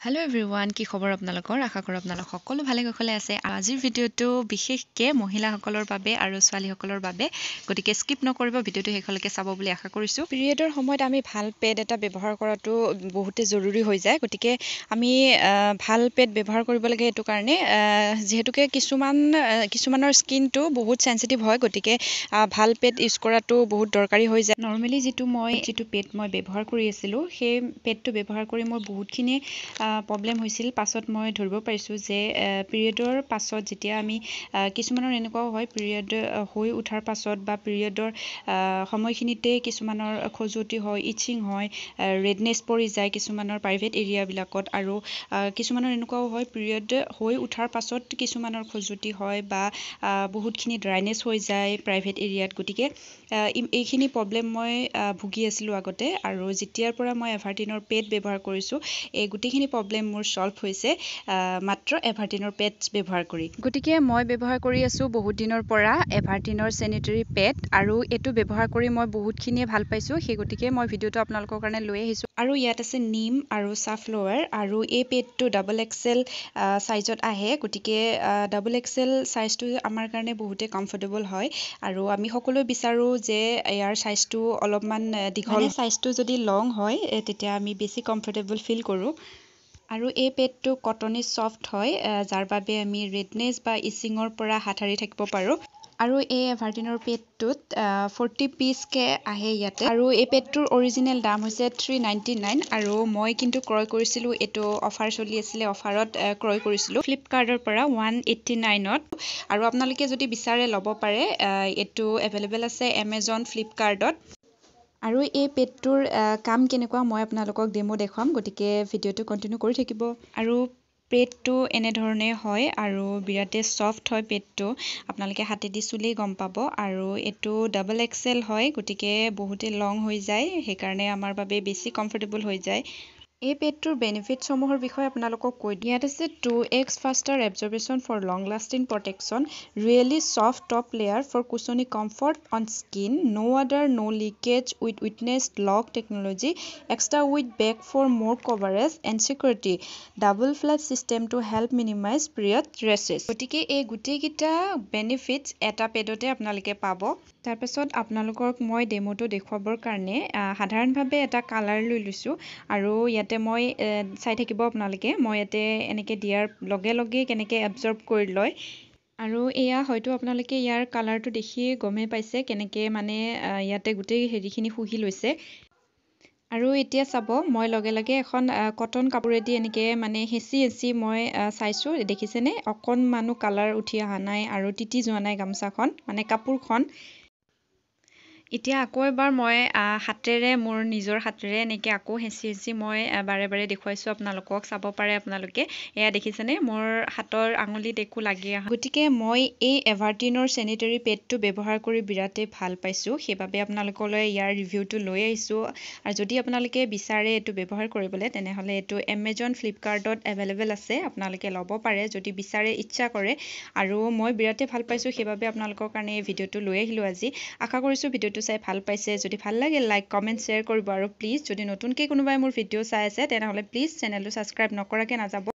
Hello' everyone, কি খবৰ আপোনালোকৰ? আশা কৰোঁ আপোনালোক সকলো ভালে কুশলে আছে। আজিৰ ভিডিঅ'টো বিশেষকৈ মহিলাসকলৰ বাবে আৰু ছোৱালীসকলৰ বাবে, গতিকে স্কিপ নকৰিব, ভিডিঅ'টো শেষলৈকে চাব বুলি আশা কৰিছোঁ। পিৰিয়ডৰ সময়ত আমি ভাল পেড এটা ব্যৱহাৰ কৰাটো বহুতে জৰুৰী হৈ যায়। গতিকে আমি ভাল পেড ব্যৱহাৰ কৰিব লাগে এইটো কাৰণে, যিহেতুকে কিছুমানৰ স্কিনটো বহুত চেঞ্চিটিভ হয়, গতিকে ভাল পেড ইউজ কৰাটো বহুত দৰকাৰী হৈ যায়। নৰ্মেলি যিটো পেড মই ব্যৱহাৰ কৰি আছিলোঁ, সেই পেডটো ব্যৱহাৰ কৰি মোৰ বহুতখিনি প্ৰব্লেম হৈছিল। পাছত মই ধৰিব পাৰিছোঁ যে পিৰিয়ডৰ পাছত যেতিয়া আমি কিছুমানৰ এনেকুৱাও হয়, পিৰিয়ড হৈ উঠাৰ পাছত বা পিৰিয়ডৰ সময়খিনিতে কিছুমানৰ খজুৱতি হয়, ইচিং হয়, ৰেডনেছ পৰি যায় কিছুমানৰ প্ৰাইভেট এৰিয়াবিলাকত, আৰু কিছুমানৰ এনেকুৱাও হয় পিৰিয়ড হৈ উঠাৰ পাছত কিছুমানৰ খজুৱতি হয় বা বহুতখিনি ড্ৰাইনেছ হৈ যায় প্ৰাইভেট এৰিয়াত। গতিকে এইখিনি প্ৰব্লেম মই ভুগি আছিলোঁ আগতে, আৰু যেতিয়াৰ পৰা মই এভাৰটিনৰ পেড ব্যৱহাৰ কৰিছোঁ, এই গোটেইখিনি প্ৰব্লেম মোৰ ছল্ভ হৈছে মাত্ৰ এভাৰটিনৰ পেডছ ব্যৱহাৰ কৰি। গতিকে মই ব্যৱহাৰ কৰি আছোঁ বহুত দিনৰ পৰা এভাৰটিনৰ চেনিটেৰী পেড, আৰু এইটো ব্যৱহাৰ কৰি মই বহুতখিনিয়ে ভাল পাইছোঁ। সেই গতিকে মই ভিডিঅ'টো আপোনালোকৰ কাৰণে লৈ আহিছোঁ। আৰু ইয়াত আছে নিম আৰু ছাফ্লৱাৰ, আৰু এই পেডটো ডাবল এক্সেল চাইজত আহে। গতিকে ডাবল এক্সেল চাইজটো আমাৰ কাৰণে বহুতে কমফৰ্টেবল হয়, আৰু আমি সকলোৱে বিচাৰোঁ যে ইয়াৰ চাইজটো অলপমান দীঘল, চাইজটো যদি লং হয় তেতিয়া আমি বেছি কমফৰ্টেবল ফিল কৰোঁ। আৰু এই পেডটো কটনী ছফ্ট হয়, যাৰ বাবে আমি ৰেডনেছ বা ইচিঙৰ পৰা হাত সাৰি থাকিব পাৰোঁ। আৰু এই এভাৰটিনৰ পেডটোত 40 পিচকৈ আহে ইয়াতে, আৰু এই পেডটোৰ অৰিজিনেল দাম হৈছে $399, আৰু মই কিন্তু ক্ৰয় কৰিছিলোঁ, এইটো অফাৰ চলি আছিলে, অফাৰত ক্ৰয় কৰিছিলোঁ ফ্লিপকাৰ্টৰ পৰা $189। আৰু আপোনালোকে যদি বিচাৰে ল'ব পাৰে, এইটো এভেইলেবল আছে এমেজন, ফ্লিপকাৰ্টত। আৰু এই পেডটোৰ কাম কেনেকুৱা মই আপোনালোকক ডেমো দেখুৱাম, গতিকে ভিডিঅ'টো কণ্টিনিউ কৰি থাকিব। আৰু পেডটো এনেধৰণে হয়, আৰু বিৰাটেই ছফ্ট হয় পেডটো, আপোনালোকে হাতেদি চুলেই গম পাব। আৰু এইটো ডাবল এক্সেল হয়, গতিকে বহুতেই লং হৈ যায়, সেইকাৰণে আমাৰ বাবে বেছি কমফৰ্টেবল হৈ যায়। এই পেডটোৰ বেনিফিটসমূহৰ বিষয়ে আপোনালোকক কৈ দিওঁ। ইয়াত আছে 2x faster absorption for long lasting protection, really soft top layer for cushiony comfort on skin, no odour, no leakage with wetness lock technology, extra wide back for more coverage and security, double flat system to help minimise period rashes. গতিকে এই গোটেইকেইটা benefits এটা পেডতে আপোনালোকে পাব। তাৰপাছত আপোনালোকক মই ডেমোটো দেখুৱাবৰ কাৰণে সাধাৰণভাৱে এটা কালাৰ লৈ লৈছোঁ, আৰু ইয়াতে মই চাই থাকিব আপোনালোকে, মই ইয়াতে এনেকৈ দিয়াৰ লগে লগে কেনেকৈ এবজৰ্ব কৰি লয়। আৰু এয়া হয়তো আপোনালোকে ইয়াৰ কালাৰটো দেখিয়ে গমেই পাইছে কেনেকৈ মানে ইয়াতে গোটেই হেৰিখিনি শুহি লৈছে। আৰু এতিয়া চাব, মই লগে লগে এখন কটন কাপোৰেদি এনেকৈ মানে হেঁচি মই চাইছোঁ, দেখিছেনে অকণমানো কালাৰ উঠি অহা নাই আৰু তিতি যোৱা নাই গামোচাখন, মানে কাপোৰখন। এতিয়া আকৌ এবাৰ মই মোৰ নিজৰ হাতেৰে এনেকৈ আকৌ হেঁচি মই বাৰে বাৰে দেখুৱাইছোঁ আপোনালোকক, চাব পাৰে আপোনালোকে। এয়া দেখিছেনে মোৰ হাতৰ আঙুলিত একো লাগি অহা। গতিকে মই এই এভাৰটিনৰ চেনিটেৰী পেডটো ব্যৱহাৰ কৰি বিৰাটেই ভাল পাইছোঁ, সেইবাবে আপোনালোকলৈ ইয়াৰ ৰিভিউটো লৈ আহিছোঁ। আৰু যদি আপোনালোকে বিচাৰে এইটো ব্যৱহাৰ কৰিবলৈ, তেনেহ'লে এইটো এমেজন, ফ্লিপকাৰ্টত এভেইলেবল আছে, আপোনালোকে ল'ব পাৰে যদি বিচাৰে, ইচ্ছা কৰে। আৰু মই বিৰাটেই ভাল পাইছোঁ, সেইবাবে আপোনালোকৰ কাৰণে এই ভিডিঅ'টো লৈ আহিলোঁ আজি। আশা কৰিছোঁ ভিডিঅ'টো চাই ভাল পাইছে। যদি ভাল লাগে লাইক, কমেণ্ট, শ্বেয়াৰ কৰিব, আৰু প্লিজ যদি নতুনকৈ কোনোবাই মোৰ ভিডিঅ' চাই আছে তেনেহ'লে প্লিজ চেনেলটো ছাবস্ক্ৰাইব নকৰাকৈ নাযাব।